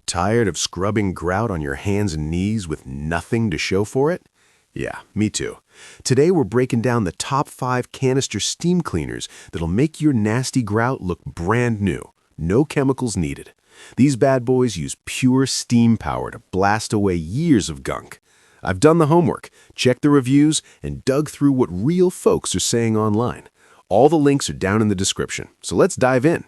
Tired of scrubbing grout on your hands and knees with nothing to show for it? Yeah, me too. Today we're breaking down the top 5 canister steam cleaners that'll make your nasty grout look brand new. No chemicals needed. These bad boys use pure steam power to blast away years of gunk. I've done the homework, checked the reviews, and dug through what real folks are saying online. All the links are down in the description, so let's dive in.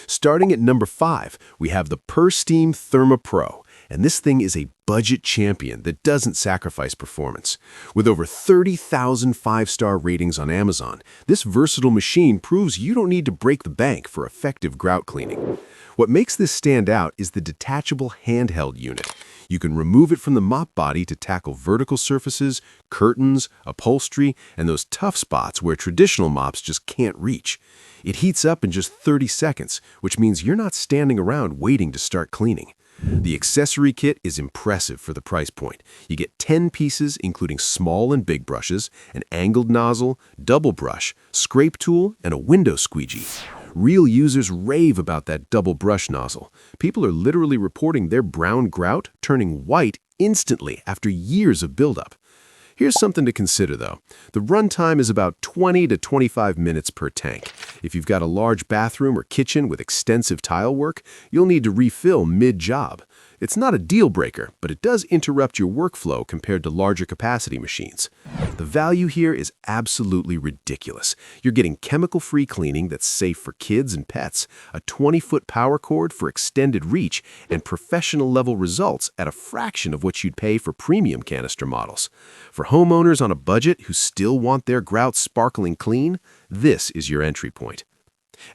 Starting at number 5, we have the PurSteam ThermaPro, and this thing is a budget champion that doesn't sacrifice performance. With over 30,000 5-star ratings on Amazon, this versatile machine proves you don't need to break the bank for effective grout cleaning. What makes this stand out is the detachable handheld unit. You can remove it from the mop body to tackle vertical surfaces, curtains, upholstery, and those tough spots where traditional mops just can't reach. It heats up in just 30 seconds, which means you're not standing around waiting to start cleaning. The accessory kit is impressive for the price point. You get 10 pieces including small and big brushes, an angled nozzle, double brush, scrape tool, and a window squeegee. Real users rave about that double brush nozzle. People are literally reporting their brown grout turning white instantly after years of buildup. Here's something to consider though. The runtime is about 20 to 25 minutes per tank. If you've got a large bathroom or kitchen with extensive tile work, you'll need to refill mid-job. It's not a deal breaker, but it does interrupt your workflow compared to larger capacity machines. The value here is absolutely ridiculous. You're getting chemical-free cleaning that's safe for kids and pets, a 20-foot power cord for extended reach, and professional-level results at a fraction of what you'd pay for premium canister models. For homeowners on a budget who still want their grout sparkling clean, this is your entry point.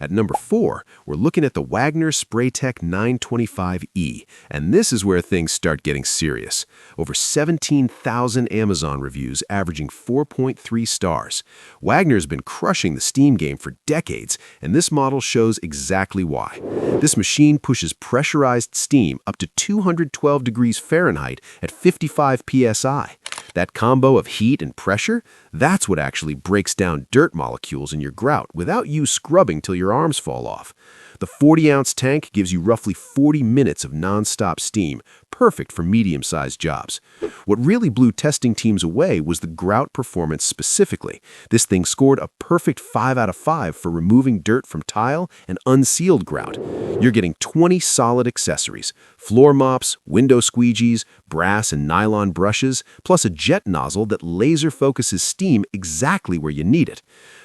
At number 4, we're looking at the Wagner Spraytech 925E, and this is where things start getting serious. Over 17,000 Amazon reviews averaging 4.3 stars. Wagner's been crushing the steam game for decades, and this model shows exactly why. This machine pushes pressurized steam up to 212 degrees Fahrenheit at 55 psi. That combo of heat and pressure, that's what actually breaks down dirt molecules in your grout without you scrubbing till your arms fall off. The 40-ounce tank gives you roughly 40 minutes of non-stop steam, perfect for medium-sized jobs. What really blew testing teams away was the grout performance specifically. This thing scored a perfect 5 out of 5 for removing dirt from tile and unsealed grout. You're getting 20 solid accessories, floor mops, window squeegees, brass and nylon brushes, plus a jet nozzle that laser focuses steam exactly where you need it.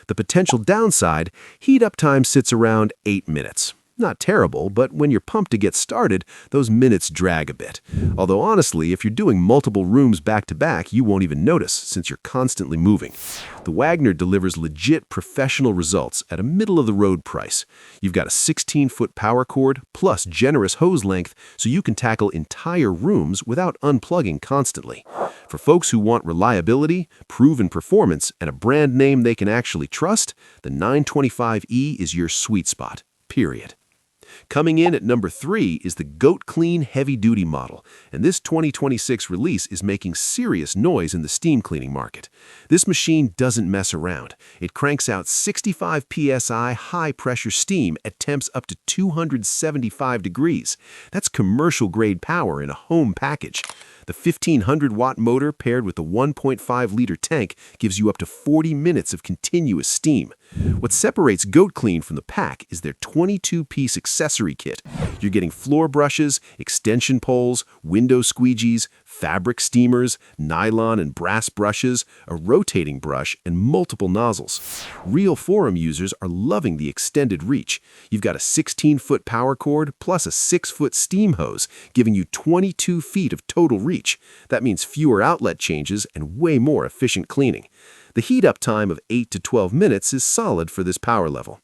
The potential downside, heat-up time sits around 8 minutes. Not terrible, but when you're pumped to get started, those minutes drag a bit. Although honestly, if you're doing multiple rooms back-to-back, you won't even notice since you're constantly moving. The Wagner delivers legit professional results at a middle-of-the-road price. You've got a 16-foot power cord plus generous hose length so you can tackle entire rooms without unplugging constantly. For folks who want reliability, proven performance, and a brand name they can actually trust, the 925E is your sweet spot, period. Coming in at number 3 is the Goat Clean Heavy Duty model, and this 2026 release is making serious noise in the steam cleaning market. This machine doesn't mess around. It cranks out 65 psi high-pressure steam at temps up to 275 degrees. That's commercial-grade power in a home package. The 1,500-watt motor paired with the 1.5-liter tank gives you up to 40 minutes of continuous steam. What separates Goat Clean from the pack is their 22-piece accessory kit. You're getting floor brushes, extension poles, window squeegees, fabric steamers, nylon and brass brushes, a rotating brush, and multiple nozzles. Real forum users are loving the extended reach. You've got a 16-foot power cord plus a 6-foot steam hose, giving you 22 feet of total reach. That means fewer outlet changes and way more efficient cleaning. The heat-up time of 8 to 12 minutes is solid for this power level.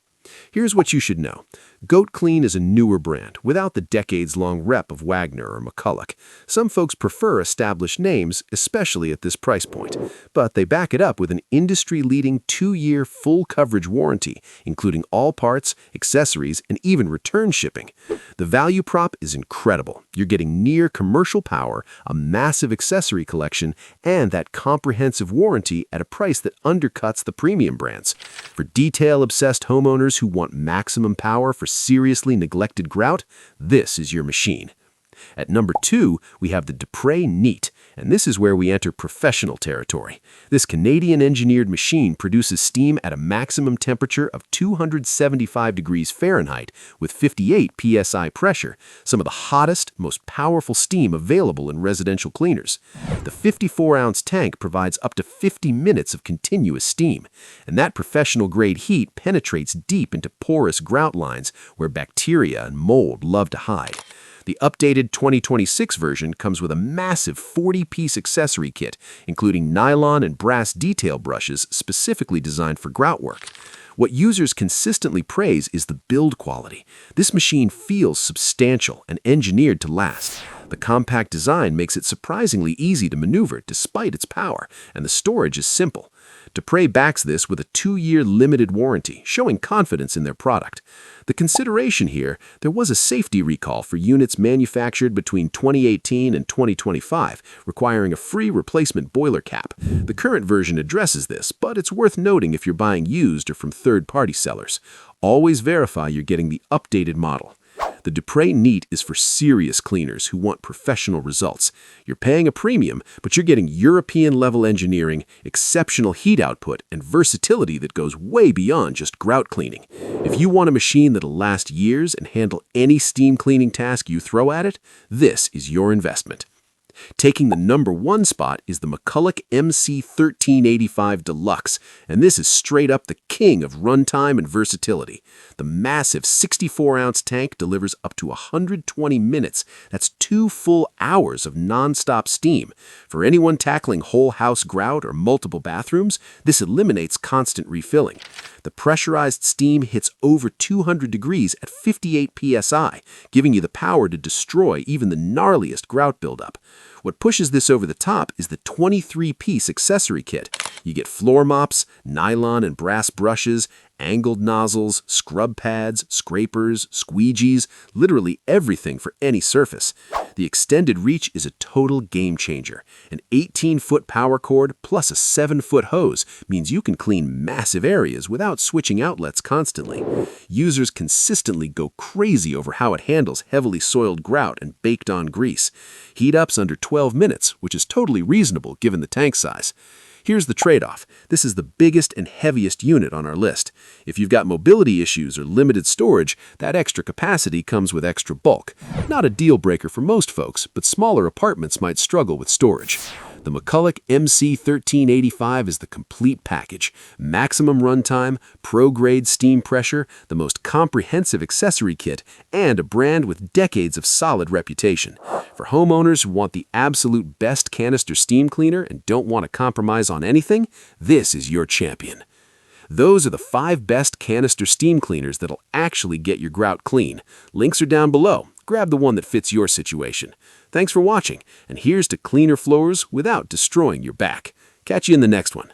Here's what you should know. Goat Clean is a newer brand, without the decades-long rep of Wagner or McCulloch. Some folks prefer established names, especially at this price point, but they back it up with an industry-leading 2-year full-coverage warranty, including all parts, accessories, and even return shipping. The value prop is incredible. You're getting near commercial power, a massive accessory collection, and that comprehensive warranty at a price that undercuts the premium brands. For detail-obsessed homeowners who want maximum power for seriously neglected grout, this is your machine. At number 2, we have the Dupray Neat, and this is where we enter professional territory. This Canadian-engineered machine produces steam at a maximum temperature of 275 degrees Fahrenheit with 58 psi pressure, some of the hottest, most powerful steam available in residential cleaners. The 54-ounce tank provides up to 50 minutes of continuous steam, and that professional-grade heat penetrates deep into porous grout lines where bacteria and mold love to hide. The updated 2026 version comes with a massive 40-piece accessory kit, including nylon and brass detail brushes specifically designed for grout work. What users consistently praise is the build quality. This machine feels substantial and engineered to last. The compact design makes it surprisingly easy to maneuver despite its power, and the storage is simple. Dupray backs this with a 2-year limited warranty, showing confidence in their product. The consideration here, there was a safety recall for units manufactured between 2018 and 2025, requiring a free replacement boiler cap. The current version addresses this, but it's worth noting if you're buying used or from third-party sellers. Always verify you're getting the updated model. The Dupray Neat is for serious cleaners who want professional results. You're paying a premium, but you're getting European-level engineering, exceptional heat output, and versatility that goes way beyond just grout cleaning. If you want a machine that'll last years and handle any steam cleaning task you throw at it, this is your investment. Taking the number 1 spot is the McCulloch MC1385 Deluxe, and this is straight up the king of runtime and versatility. The massive 64-ounce tank delivers up to 120 minutes. That's 2 full hours of non-stop steam. For anyone tackling whole house grout or multiple bathrooms, this eliminates constant refilling. The pressurized steam hits over 200 degrees at 58 psi, giving you the power to destroy even the gnarliest grout buildup. What pushes this over the top is the 23-piece accessory kit. You get floor mops, nylon and brass brushes, angled nozzles, scrub pads, scrapers, squeegees, literally everything for any surface. The extended reach is a total game changer. An 18-foot power cord plus a 7-foot hose means you can clean massive areas without switching outlets constantly. Users consistently go crazy over how it handles heavily soiled grout and baked-on grease. Heat up's under 12 minutes, which is totally reasonable given the tank size. Here's the trade-off. This is the biggest and heaviest unit on our list. If you've got mobility issues or limited storage, that extra capacity comes with extra bulk. Not a deal breaker for most folks, but smaller apartments might struggle with storage. The McCulloch MC1385 is the complete package. Maximum runtime, pro-grade steam pressure, the most comprehensive accessory kit, and a brand with decades of solid reputation. For homeowners who want the absolute best canister steam cleaner and don't want to compromise on anything, this is your champion. Those are the 5 best canister steam cleaners that'll actually get your grout clean. Links are down below. Grab the one that fits your situation. Thanks for watching, and here's to cleaner floors without destroying your back. Catch you in the next one.